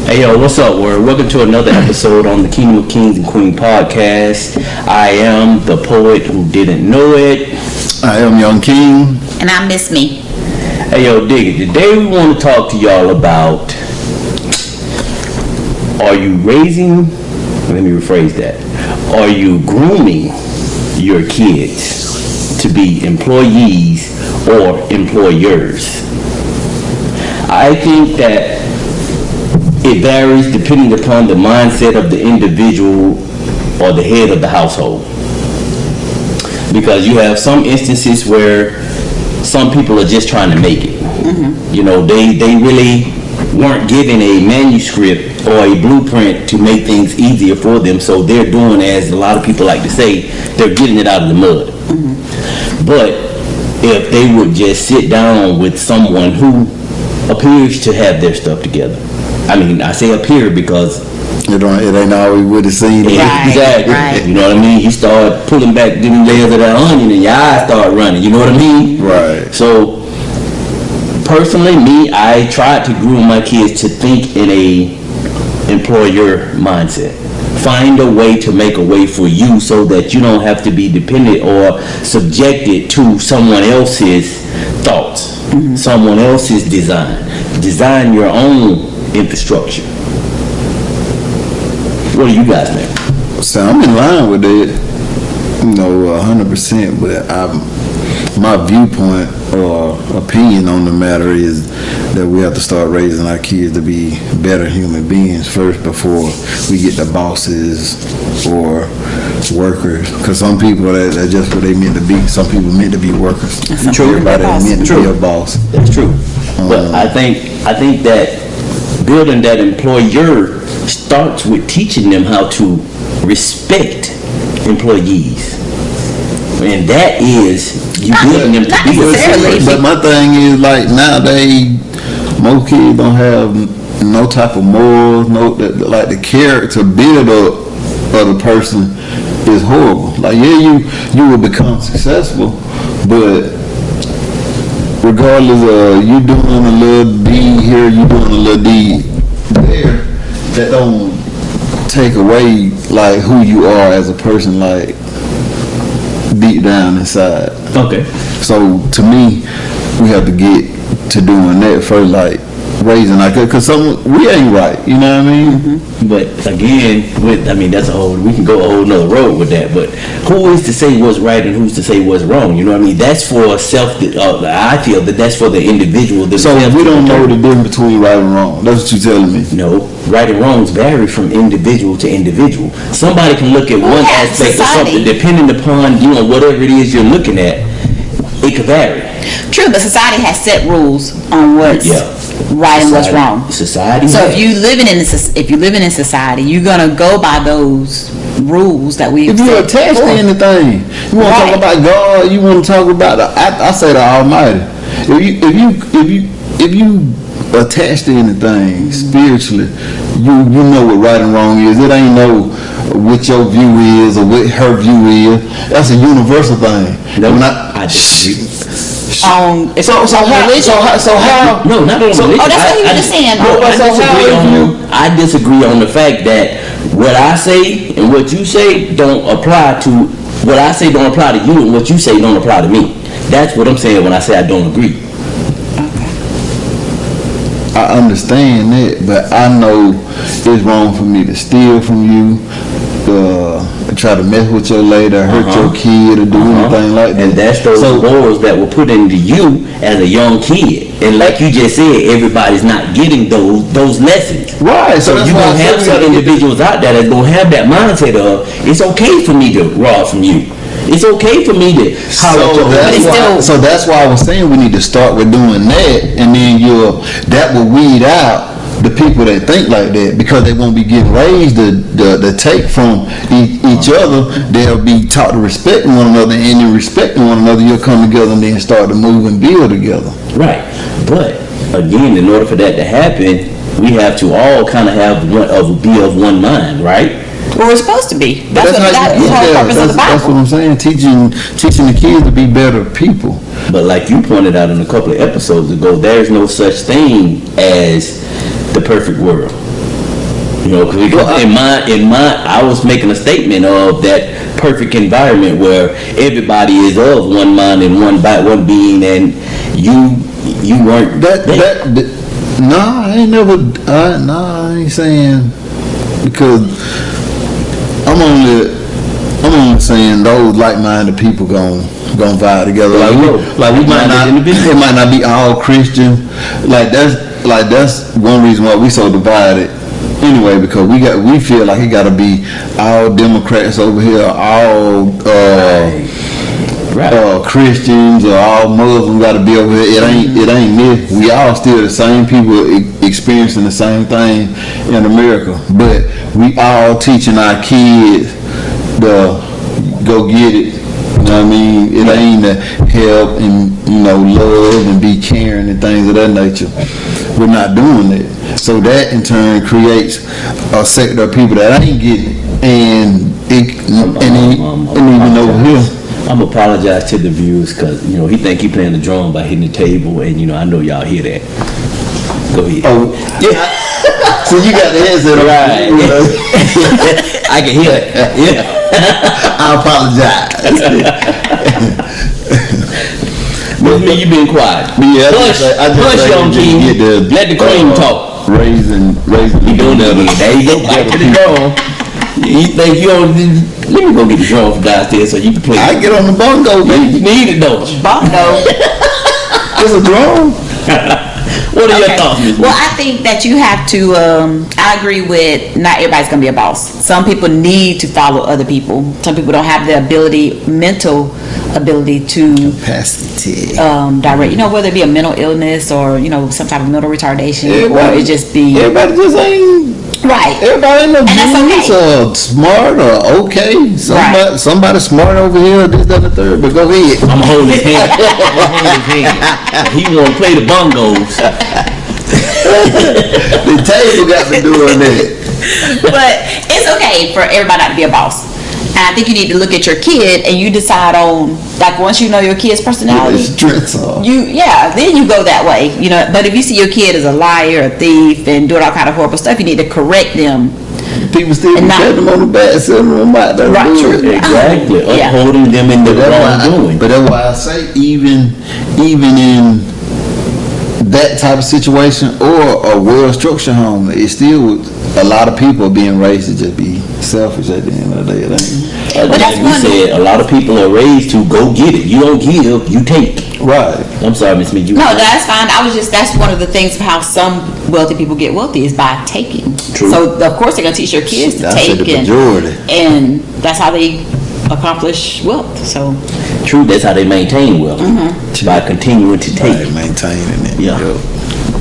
Hey yo, what's up, world? Welcome to another episode on the Kingdom of Kings and Queen podcast. I am the poet who didn't know it. I am Young King. And I miss me. Hey yo, dig it. Today we want to talk to y'all about, are you raising, let me rephrase that, are you grooming your kids to be employees or employers? I think that it varies depending upon the mindset of the individual or the head of the household. Because you have some instances where some people are just trying to make it. Mm-hmm. You know, they really weren't given a manuscript or a blueprint to make things easier for them, so they're doing, as a lot of people like to say, they're getting it out of the mud. Mm-hmm. But if they would just sit down with someone who appears to have their stuff together. I mean, I say appear because it ain't always what it seems. Right, exactly. right. You know what I mean? You start pulling back them layers of that onion and your eyes start running. You know what I mean? Right. So, personally, I tried to groom my kids to think in a employer mindset. Find a way to make a way for you so that you don't have to be dependent or subjected to someone else's thoughts, someone else's design. Design your own infrastructure. What do you guys think? So I'm in line with it, 100%. But my viewpoint or opinion on the matter is that we have to start raising our kids to be better human beings first before we get the bosses or workers. Because some people that's just what they meant to be. Some people meant to be workers. True. Everybody meant to be a boss. That's true. But I think that building that employer starts with teaching them how to respect employees. And that is you building them to be a person. But my thing is, like, nowadays, most kids don't have no type of morals, like the character build up of the person is horrible. Like, yeah, you will become successful, but regardless of you doing a little D here, you doing a little D there, that don't take away like who you are as a person, like deep down inside. Okay. So to me, we have to get to doing that first, like raising like that, because we ain't right, you know what I mean? Mm-hmm. But again, that's we can go a whole nother road with that, but who is to say what's right and who's to say what's wrong? You know what I mean? That's for I feel that's for the individual. So we don't know the difference between right and wrong. That's what you're telling me. No, right and wrongs vary from individual to individual. Somebody can look at one aspect of something, depending upon, whatever it is you're looking at, it could vary. True, but society has set rules on what's right and what's wrong. Society. So if you living in society, you're gonna go by those rules that we. If you're attached to anything, you want to talk about God. You want to talk about I say the Almighty. If you attached to anything spiritually, you know what right and wrong is. It ain't no what your view is or what her view is. That's a universal thing. No, I disagree. How? No, not on religion. Oh, that's what he was just saying. I disagree on the fact that what I say and what you say don't apply to what I say don't apply to you, and what you say don't apply to me. That's what I'm saying when I say I don't agree. I understand that, but I know it's wrong for me to steal from you, try to mess with your lady, or hurt your kid, or do anything like that. And that's those morals that were put into you as a young kid. And like you just said, everybody's not getting those lessons. Right. So you're going to have some individuals out there that's going to have that mindset of, it's okay for me to rob from you. It's okay for me to So that's why I was saying we need to start with doing that, and then that will weed out the people that think like that, because they won't be getting raised to take from each other. They'll be taught to respect one another, and in respecting one another, you'll come together and then start to move and build together. Right. But again, in order for that to happen, we have to all kind of be of one mind, right? Well, we're supposed to be. That's the whole purpose of the Bible. That's what I'm saying. Teaching the kids to be better people. But like you pointed out in a couple of episodes ago, there's no such thing as the perfect world. You know, because in my, I was making a statement of that perfect environment where everybody is of one mind and one being, and you weren't Nah, I ain't never. Nah, I ain't saying, because I'm only saying those like-minded people gonna vibe together. Like we might not. It might not be all Christian. That's one reason why we so divided. Anyway, because we feel like it gotta be all Democrats over here, all Christians or all Muslims gotta be over here. It ain't this. We all still the same people experiencing the same thing in America, but we all teaching our kids to go get it. You know what I mean? It ain't to help and love and be caring and things of that nature. We're not doing that. So that in turn creates a sector of people that ain't getting it, and even over here. I'm apologize to the viewers because he think he playing the drum by hitting the table, and I know y'all hear that. Go ahead. Oh yeah. So you got the headset right? I can hear it. Yeah. I apologize. Miss Me, you been quiet. Yeah, Hush young king. Let the queen talk. Raising. You doing that? There you go. Back to the drum. You think you don't? Let me go get the drum from downstairs so you can play. I get on the bongo, baby. You need it though. Bongo. It's a drum. What are your thoughts, Ms. Well, I think that you have to, I agree with not everybody's going to be a boss. Some people need to follow other people. Some people don't have the mental ability to capacity direct, whether it be a mental illness or, some type of mental retardation, or it just be. Everybody just ain't. Right. Everybody ain't no genius or smart or okay. Somebody smart over here, this, that, and the third, but go ahead. I'm holding his hand. He want to play the bongos. The table got me doing that. But it's okay for everybody not to be a boss. And I think you need to look at your kid and you decide on, like, once you know your kid's personality, then you go that way, But if you see your kid as a liar, a thief, and doing all kind of horrible stuff, you need to correct them. People still be patting them on the back, sending them out there. Right, true. Exactly. Upholding them in the wrongdoing. But that's why I say even in that type of situation or a well-structured home, it's still a lot of people being raised to just be selfish at the end of the day. But that's we said a lot of people are raised to go get it. You don't give, you take. Right. I'm sorry, Miss Me. No, that's fine. That's one of the things of how some wealthy people get wealthy is by taking. True. So of course they're gonna teach their kids to take, and that's how they accomplish wealth. So true, that's how they maintain wealth, by continuing to take. Right, maintaining it. Yeah.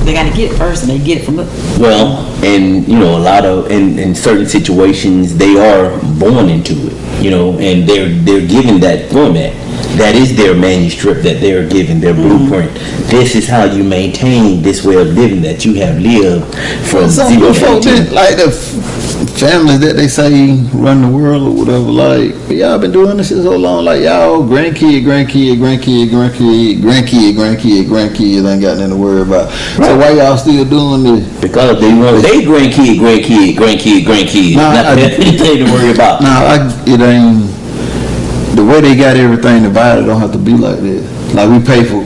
They got to get it first, and they get it from it. Well, and a lot of in certain situations they are born into it, and they're given that format. That is their manuscript that they're given, their blueprint. This is how you maintain this way of living that you have lived from zero to 18. Like the families that they say run the world or whatever, like, y'all been doing this shit so long, like y'all grandkids ain't got nothing to worry about. Right. So why y'all still doing this? Because they want their grandkids. Nothing to worry about. It ain't. The way they got everything divided don't have to be like that. Like we pay for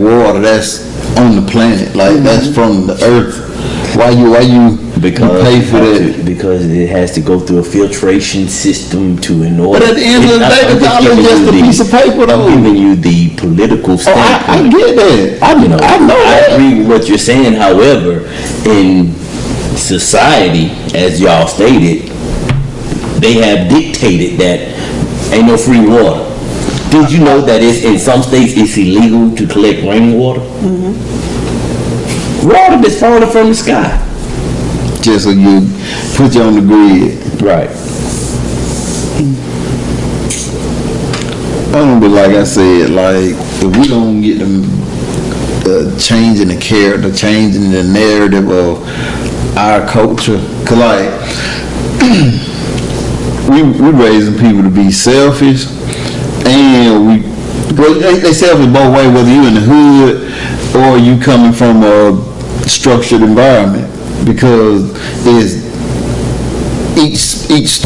water that's on the planet, like that's from the earth. Why you pay for that? Because it has to go through a filtration system in order. But at the end of the day, the dollar is just a piece of paper, though. I'm giving you the political standpoint. I get that. I know that. I agree with what you're saying. However, in society, as y'all stated, they have dictated that ain't no free water. Did you know that in some states it's illegal to collect rainwater? Water that's falling from the sky. Just so you put you on the grid. Right. But like I said, like if we don't get them changing the character, changing the narrative of our culture, cause like we raising people to be selfish, and they selfish both ways, whether you in the hood or you coming from a structured environment, because each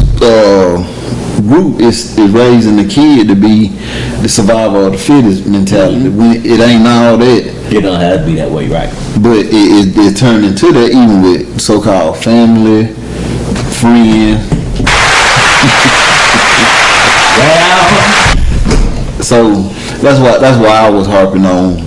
group is raising the kid to be the survival of the fittest mentality. When it ain't all that. It don't have to be that way, right? But it turned into that even with so-called family, friends. So that's why I was harping on,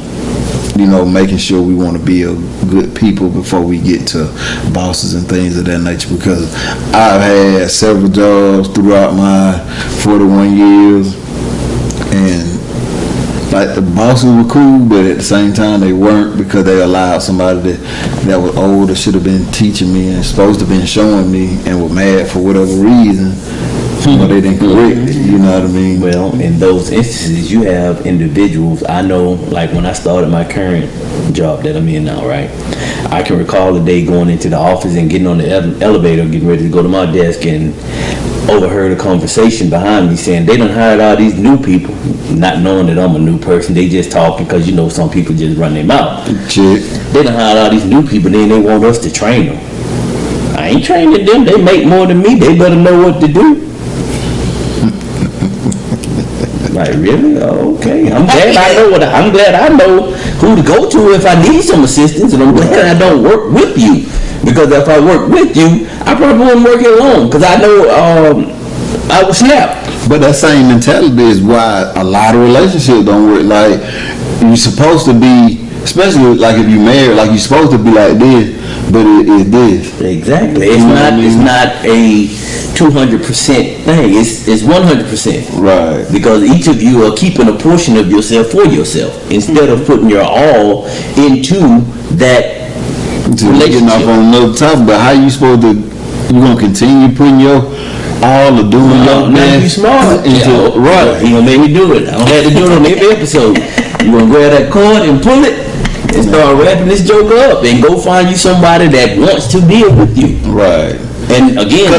making sure we want to be a good people before we get to bosses and things of that nature. Because I've had several jobs throughout my 41 years, and like the bosses were cool, but at the same time they weren't, because they allowed somebody that was older, should have been teaching me and supposed to have been showing me, and were mad for whatever reason. But they didn't correct it, you know what I mean? Well, in those instances, you have individuals. I know, like when I started my current job that I'm in now, right? I can recall the day going into the office and getting on the elevator, getting ready to go to my desk, and overheard a conversation behind me saying they done hired all these new people, not knowing that I'm a new person. They just talking because some people just run their mouth. Shit. They done hired all these new people, then they want us to train them. I ain't training them. They make more than me. They better know what to do. Like, really? Oh, okay. I'm glad I know who to go to if I need some assistance, and I'm glad I don't work with you, because if I work with you, I probably wouldn't work alone, because I know I would snap. But that same mentality is why a lot of relationships don't work. Like, you're supposed to be, especially like if you're married, like you're supposed to be like this, but it's this. Exactly. It's not a 200% thing. It's 100%. Right. Because each of you are keeping a portion of yourself for yourself, instead of putting your all into that relationship. Getting off on another topic, but how you supposed to? You gonna continue putting your all of doing your best? You smart. Right. He gonna make me do it. I don't have to do it on every episode. You gonna grab that cord and pull it and start wrapping this joke up, and go find you somebody that wants to deal with you. Right. And again,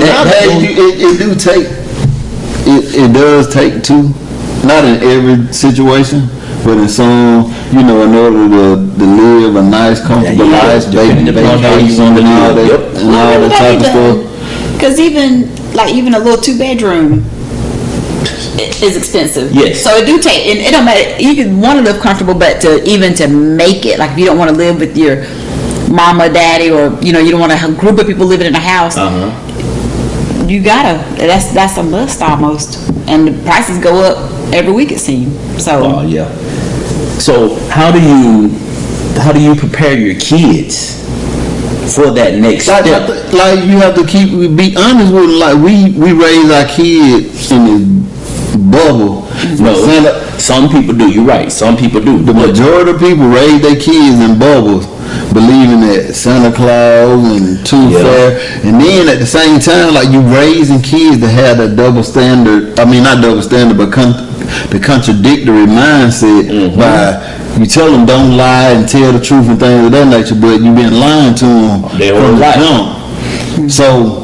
it does take two, not in every situation, but in some, in order to live a nice, comfortable life, vacation and all that type of stuff. Because even a little 2-bedroom is expensive. Yes. So it do take, and it don't matter. You can want to live comfortable, but to make it, like if you don't want to live with your mama, daddy, or you don't want a group of people living in a house. You gotta. That's a must almost, and the prices go up every week, it seems. So. Oh yeah. So how do you prepare your kids for that next step? Like you have to be honest with them. Like we raise our kids in this bubble. No, some people do. You're right. Some people do. The majority of people raise their kids in bubbles, believing that Santa Claus and Tooth Fairy, and then at the same time, like you raising kids to have that double standard. I mean, not double standard, but the contradictory mindset by you tell them don't lie and tell the truth and things of that nature, but you've been lying to them from the jump. So.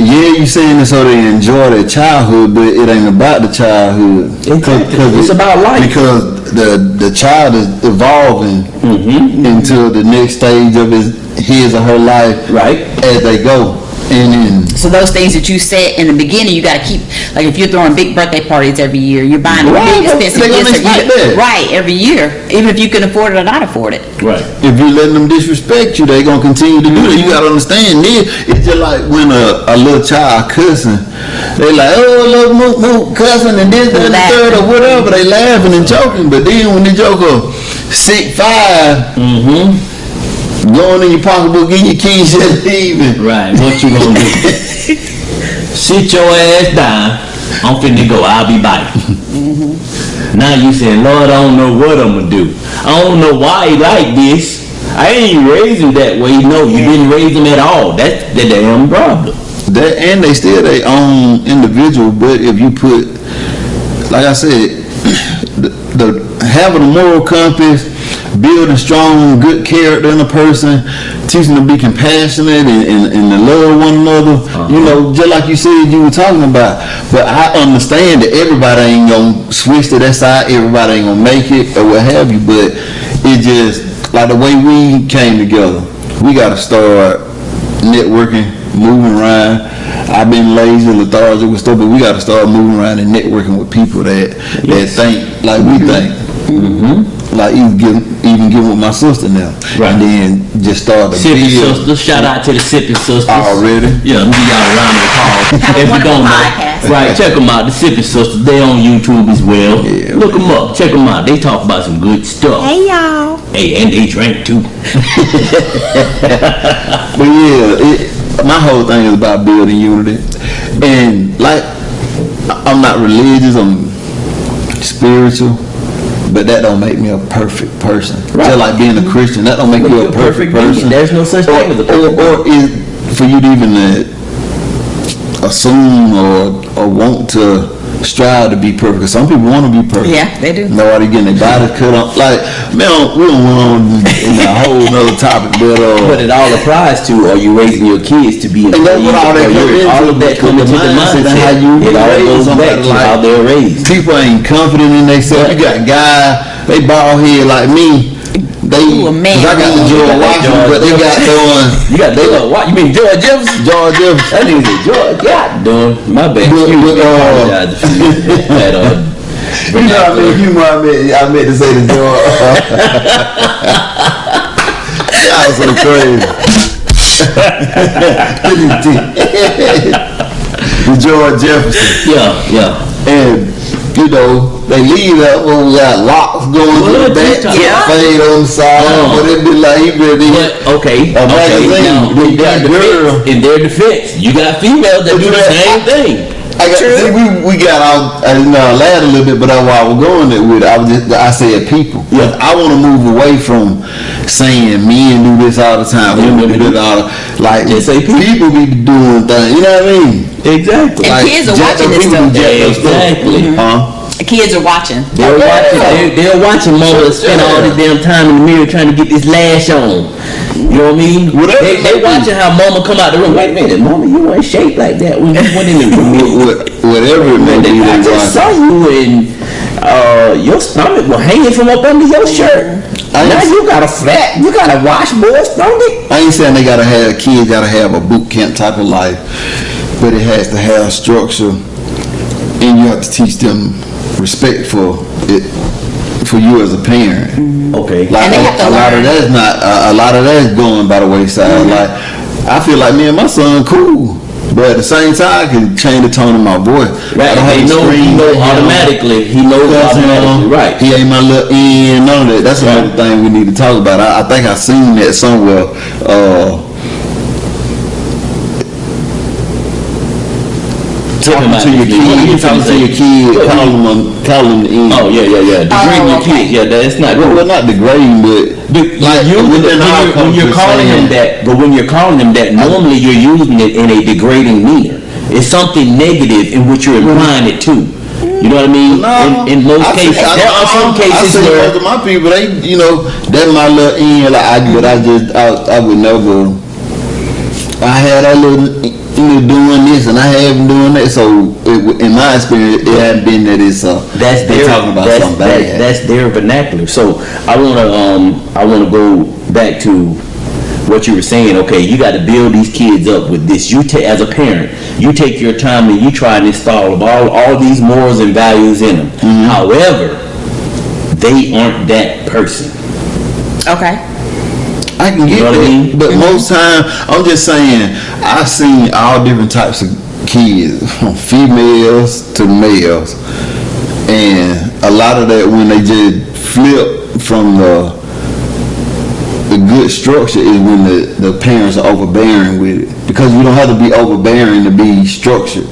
Yeah, you saying it so they enjoy their childhood, but it ain't about the childhood. It's about life. Because the child is evolving into the next stage of his or her life, right, as they go. So those things that you said in the beginning, you got to keep. Like if you're throwing big birthday parties every year, you're buying big expensive gifts every year, even if you can afford it or not afford it. Right. If you letting them disrespect you, they gonna continue to do it. You gotta understand this. It's just like when a little child cussing, they like, oh, little cussing and this and the third or whatever. They laughing and joking, but then when the joker 6'5", going in your pocketbook, get your keys and leaving. Right. What you gonna do? Sit your ass down. I'm finna go. I'll be back. Now you saying, Lord, I don't know what I'm gonna do. I don't know why he like this. I ain't raised him that way. No, you didn't raise him at all. That's the damn problem. And they still their own individual. But if you put, like I said, the having a moral compass, building strong, good character in a person, teaching them to be compassionate and to love one another. Just like you said you were talking about. But I understand that everybody ain't gonna switch to that side. Everybody ain't gonna make it or what have you. But it just like the way we came together. We gotta start networking moving around. I've been lazy, lethargic with stuff, but we got to start moving around and networking with people that think like we think. Like even give with my sister now, and then just start to Sipping build. sisters, shout out to the Sipping Sisters. Already? Yeah, we got a round of applause. Have a If you wonderful don't know, podcast. right, check them out. The Sipping Sisters, they on YouTube as well. Yeah, Look them up, check them out. They talk about some good stuff. Hey y'all. Hey, and they drink too. But yeah, my whole thing is about building unity, and like I'm not religious, I'm spiritual. But that don't make me a perfect person. Right. Just like being a Christian, that don't make you a perfect person. There's no such thing as a perfect or is for you to even assume or want to strive to be perfect. Because some people want to be perfect. Yeah, they do. Nobody getting their body cut off. Like, man, we don't went on in a whole nother topic, But it all applies to, are you raising your kids to be and that's what all that comes into. all of that comes into the mindset. How you It all raise goes back somebody to like- how they're raised. People ain't confident in themselves. You got guys, they bald head like me. They, Ooh, a man. cause I got the George Washington, but they got throwing. You got what? You mean George Jefferson? George Jefferson. That nigga said George. God damn, my bad. But, Excuse me, I apologize if you had You know what I mean? You know what I meant to say the George. That was so crazy. The George Jefferson. Yeah. And, you know, they leave that when we got locks going to the back, fade on the side, but it be like he really. But okay. A magazine, Now, in their defense, you got females that do the same thing. See, we got out. I laughed a little bit, but that's why I was going with it. I said people. Yeah. I want to move away from saying men do this all the time. Women do this all the like. Just say people be doing things. You know what I mean? Exactly. And kids are watching this stuff. Exactly. Kids are watching. They're watching. They're watching mama spend all this damn time in the mirror trying to get this lash on. You know what I mean? They watching how mama come out the room. Wait a minute, mama, you weren't shaped like that when you went in the room. Whatever it may be, I just saw you and your stomach was hanging from up under your shirt. Now you got a flat, you got a washboard stomach. I ain't saying they gotta have kids gotta have a boot camp type of life, but it has to have structure, and you have to teach them respect for it, for you as a parent. Okay. Like And they have to a lot learn. of that's not a lot of that's going by the wayside. Like I feel like me and my son cool, but at the same time I can change the tone of my voice. Right. I don't have He to knows scream, automatically. He knows automatically. Right. He ain't my little end, none of that. That's another thing we need to talk about. I think I seen that somewhere. Talking to your kid, calling the end. Oh yeah. Degrading your kids. Yeah, that's not Well, good. not degrading, but Like when you're calling him that, but when you're calling him that, normally you're using it in a degrading manner. It's something negative in which you're implying it to. You know what I mean? No, in most cases, there are some cases where most of my people, they, that's my little end. Like I would never. I had that little, doing this, and I haven't doing that. So in my experience, it hadn't been that it's that's they're talking about something bad. That's their vernacular. So I wanna go back to what you were saying. Okay, you got to build these kids up with this. You take, as a parent, you take your time and you try and install all these morals and values in them. However, they aren't that person. Okay. I can get You know what I that, mean? but most time, I'm just saying, I've seen all different types of kids, from females to males, and a lot of that when they just flip from the good structure is when the parents are overbearing with it, because you don't have to be overbearing to be structured.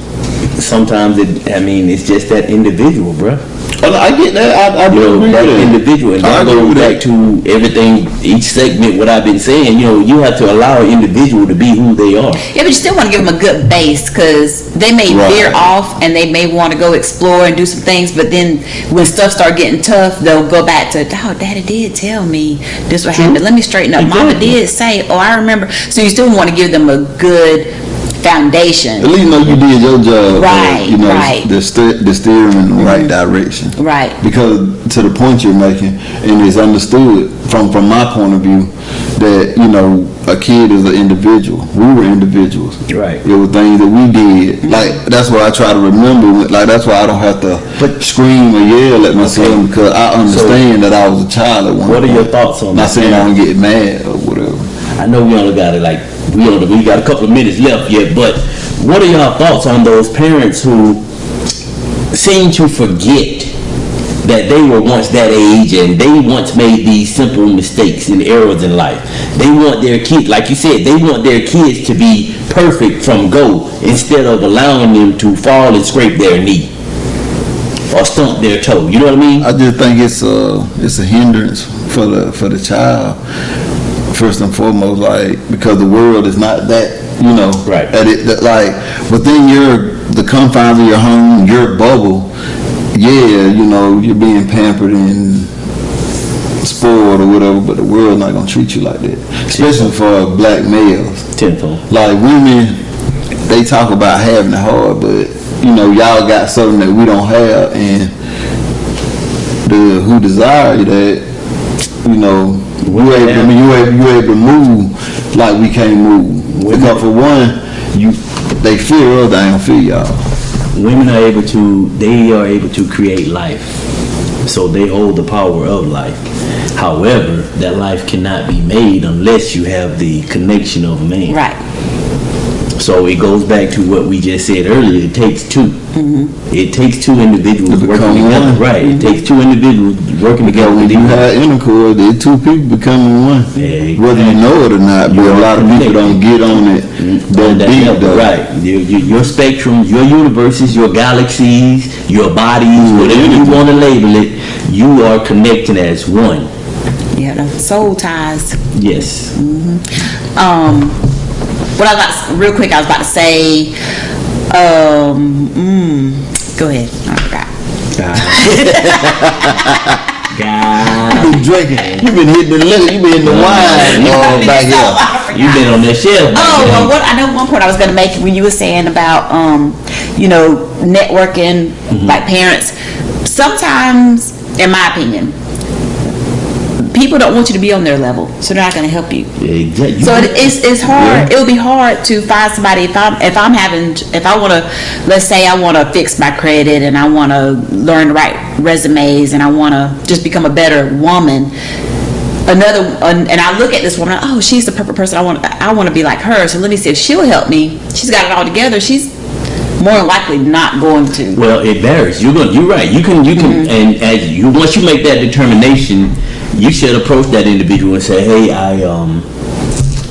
Sometimes it's just that individual, bruh. I get that. I You do know, agree that with that. individual, and I that agree goes with back that. to everything, each segment, what I've been saying. You have to allow an individual to be who they are. Yeah, but you still want to give them a good base, because they may Right. veer off and they may want to go explore and do some things, but then when stuff start getting tough, they'll go back to, oh, Daddy did tell me this what happened. Let me straighten up. Mama Exactly. did say, oh, I remember. So you still want to give them a good foundation. At least know you did your job. Right, right. To steer them in the right direction. Right. Because to the point you're making, and it's understood from my point of view, that, you know, a kid is an individual. We were individuals. Right. It was things that we did. Like, that's what I try to remember. Like, that's why I don't have to scream or yell at my son, because I understand that I was a child at one point. What are your thoughts on that? Not saying I don't get mad or whatever. I know we only got it like, we got a couple of minutes left yet, but what are your thoughts on those parents who seem to forget that they were once that age and they once made these simple mistakes and errors in life? They want their kids, like you said, they want their kids to be perfect from go, instead of allowing them to fall and scrape their knee or stump their toe. You know what I mean? I just think it's a hindrance for the child, first and foremost, like, because the world is not that, you know, right. Like within the confines of your home, your bubble. Yeah, you know, you're being pampered and spoiled or whatever, but the world's not gonna treat you like that, especially for black males. Tenfold. Like women, they talk about having it hard, but you know, y'all got something that we don't have, and who desire that, you know, you able to move like we can't move. Because for one, they fear us, they don't fear y'all. Women are able to create life, so they hold the power of life. However, that life cannot be made unless you have the connection of a man. Right. So it goes back to what we just said earlier. It takes two. Mm-hmm. It takes two individuals working together. One. Right. It takes two individuals working together. When you have intercourse, there's two people becoming one. Exactly. Whether you know it or not, but a lot of people don't get on it that deep, though. Right. Your spectrum, your universes, your galaxies, your bodies, whatever you want to label it, you are connected as one. Yeah, the soul ties. Yes. Mm-hmm. What I was real quick, I was about to say, go ahead. I forgot. You've been drinking. You've been hitting the liquor. You've been hitting the wine back here. You've been on that shelf. Well, I know one point I was going to make when you were saying about, you know, networking, like parents. Sometimes, in my opinion, people don't want you to be on their level, so they're not going to help you. Exactly. So it's hard. It would be hard to find somebody if I want to, let's say I want to fix my credit and I want to learn to write resumes and I want to just become a better woman. And I look at this woman, oh, she's the perfect person. I want to be like her. So let me see if she'll help me. She's got it all together. She's more likely not going to. Well, it varies. You're right. You can, and once you make that determination, you should approach that individual and say, hey,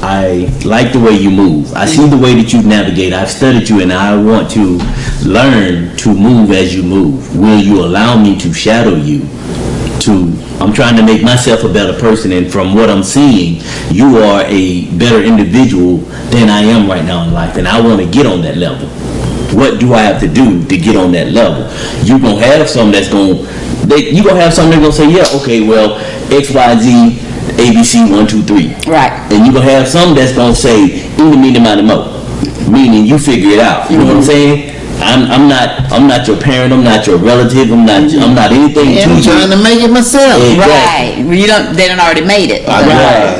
I like the way you move. I see the way that you navigate. I've studied you and I want to learn to move as you move. Will you allow me to shadow you? I'm trying to make myself a better person, and from what I'm seeing, you are a better individual than I am right now in life, and I want to get on that level. What do I have to do to get on that level? You're going to have some that's going to say, yeah, okay, well, X, Y, Z, ABC, 1, 2, 3. Right. And you're going to have some that's going to say, meaning you figure it out. You know what I'm saying? I'm not your parent. I'm not your relative. I'm not anything to you. I'm trying to make it myself. Exactly. Right. They done already made it. Right.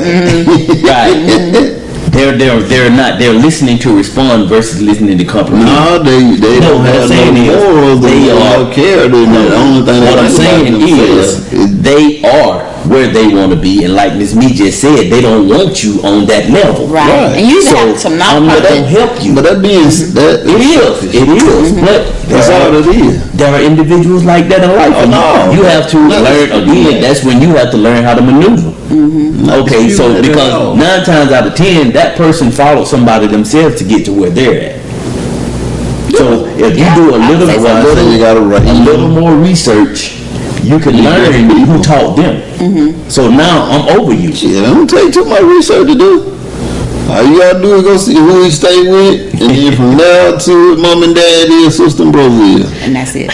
Right. They're listening to respond versus listening to comprehend. No, they don't have no morals. They don't care. The only thing what I'm saying is they are where they want to be, and like Ms. Me just said, they don't want you on that level. Right. And you have some I'm not gonna help you. But that means that it is. But that's all it is. There are individuals like that in life. Oh, no. You have to learn again. That's when you have to learn how to maneuver. Okay, so because 9 times out of 10, that person followed somebody themselves to get to where they're at. So if you do a little more research, you can learn who taught them. So now I'm over you. Shit, I don't take too much research to do. All you gotta do is go see who he stay with, and then from there to mom and dad is, sister and brother is. And that's it.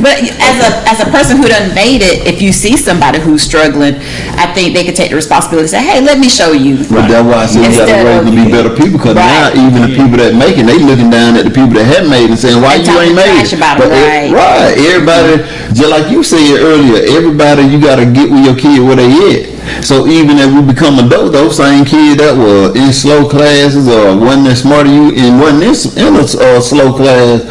But as a person who done made it, if you see somebody who's struggling, I think they could take the responsibility and say, hey, let me show you. But that's why I said we got to raise to be better people, because now even the people that make it, they looking down at the people that haven't made it and saying, why you ain't made it? Right. Everybody, just like you said earlier, everybody, you got to get with your kid where they at. So even if we become adults, those same kids that were in slow classes or wasn't as smart as you and wasn't in a slow class,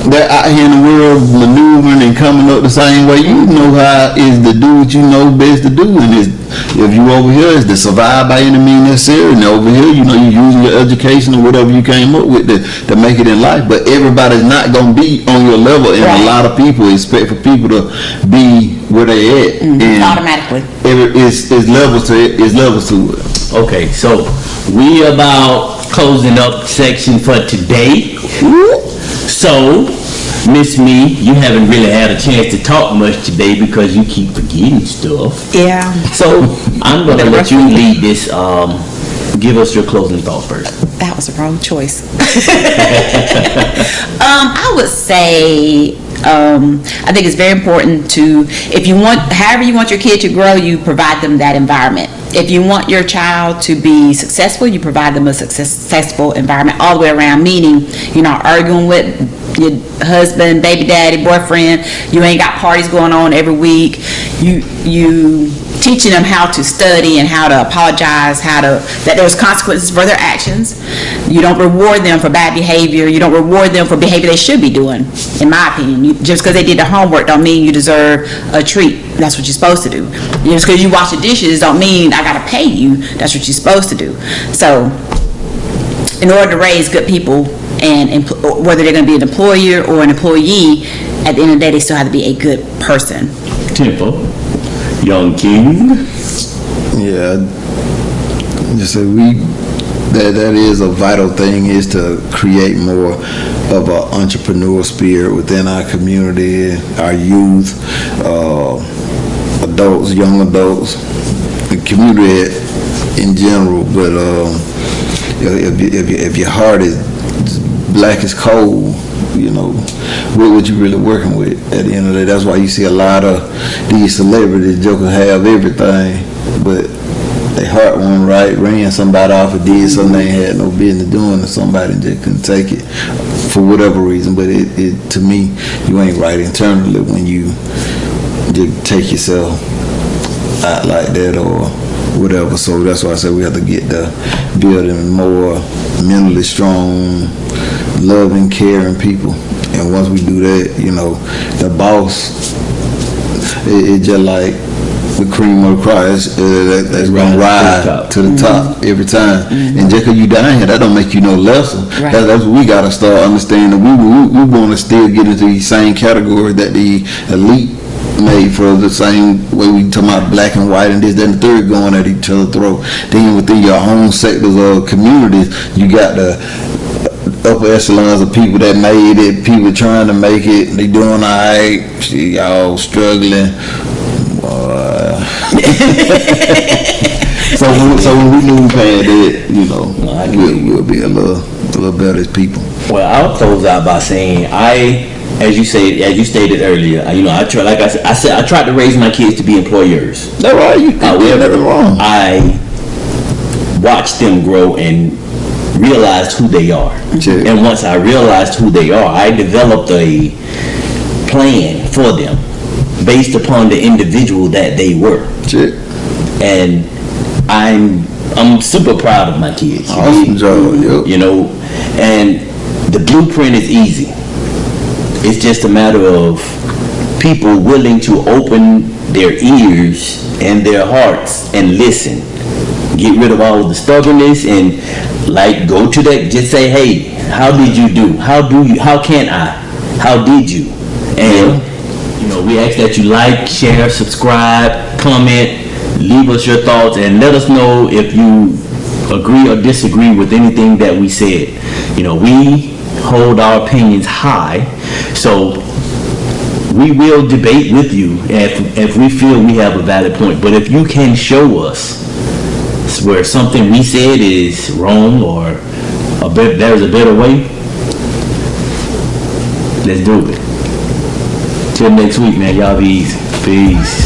they're out here in the world maneuvering and coming up the same way. You know how is to do what you know best to do, and if you over here is to survive by any means necessary, and over here, you know, you using your education or whatever you came up with to make it in life. But everybody's not gonna be on your level, and a lot of people expect for people to be where they at. And automatically, it's levels to it. It's levels to it. Okay, so we about closing up section for today. So, Miss Me, you haven't really had a chance to talk much today because you keep forgetting stuff. Yeah. So, I'm going to let you lead this. Give us your closing thought first. That was the wrong choice. I would say, I think it's very important to, however you want your kid to grow, you provide them that environment. If you want your child to be successful, you provide them a successful environment all the way around, meaning you're not arguing with your husband, baby daddy, boyfriend. You ain't got parties going on every week. You teaching them how to study and how to apologize, that there's consequences for their actions. You don't reward them for bad behavior. You don't reward them for behavior they should be doing, in my opinion. Just because they did their homework don't mean you deserve a treat. That's what you're supposed to do. Just because you wash the dishes don't mean I gotta pay you. That's what you're supposed to do. So, in order to raise good people, and whether they're going to be an employer or an employee, at the end of the day, they still have to be a good person. Tempo, Young King. Yeah, just say that is a vital thing, is to create more of an entrepreneurial spirit within our community, our youth, adults, young adults, the community in general. But if your heart is black as coal, you know, what you really working with at the end of the day. That's why you see a lot of these celebrities, jokers have everything, but their heart wasn't right, ran somebody off or did something they had no business doing, or somebody just couldn't take it for whatever reason. But it to me, you ain't right internally when you just take yourself out like that or whatever. So that's why I said we have to get the building more mentally strong, loving, caring people. And once we do that, you know, the boss, it just like the cream of the crop, that's gonna rise to the top every time. And just because you down here, that don't make you no lesser. That's what we gotta start understanding. We want to still get into the same category that the elite made, for the same way we talking about black and white and this, that, and the third going at each other's throat. Then within your own sectors or communities, you got the upper echelons of people that made it, people trying to make it, they doing alright, y'all struggling. So when we move past that, you know, we'll be a little better as people. Well, I'll close out by saying as you stated earlier, you know, I tried to raise my kids to be employers. That's right. You did nothing wrong. I watched them grow and realized who they are. Sure. And once I realized who they are, I developed a plan for them based upon the individual that they were. Sure. And I'm super proud of my kids. Awesome job. Yep. You know, and the blueprint is easy. It's just a matter of people willing to open their ears and their hearts and listen. Get rid of all the stubbornness and go to that. Just say, hey, how did you do? How can I? How did you? And you know, we ask that you like, share, subscribe, comment, leave us your thoughts, and let us know if you agree or disagree with anything that we said. You know, we hold our opinions high, so we will debate with you if we feel we have a valid point. But if you can show us where something we said is wrong or there's a better way, let's do it. Till next week, man. Y'all be easy. Peace.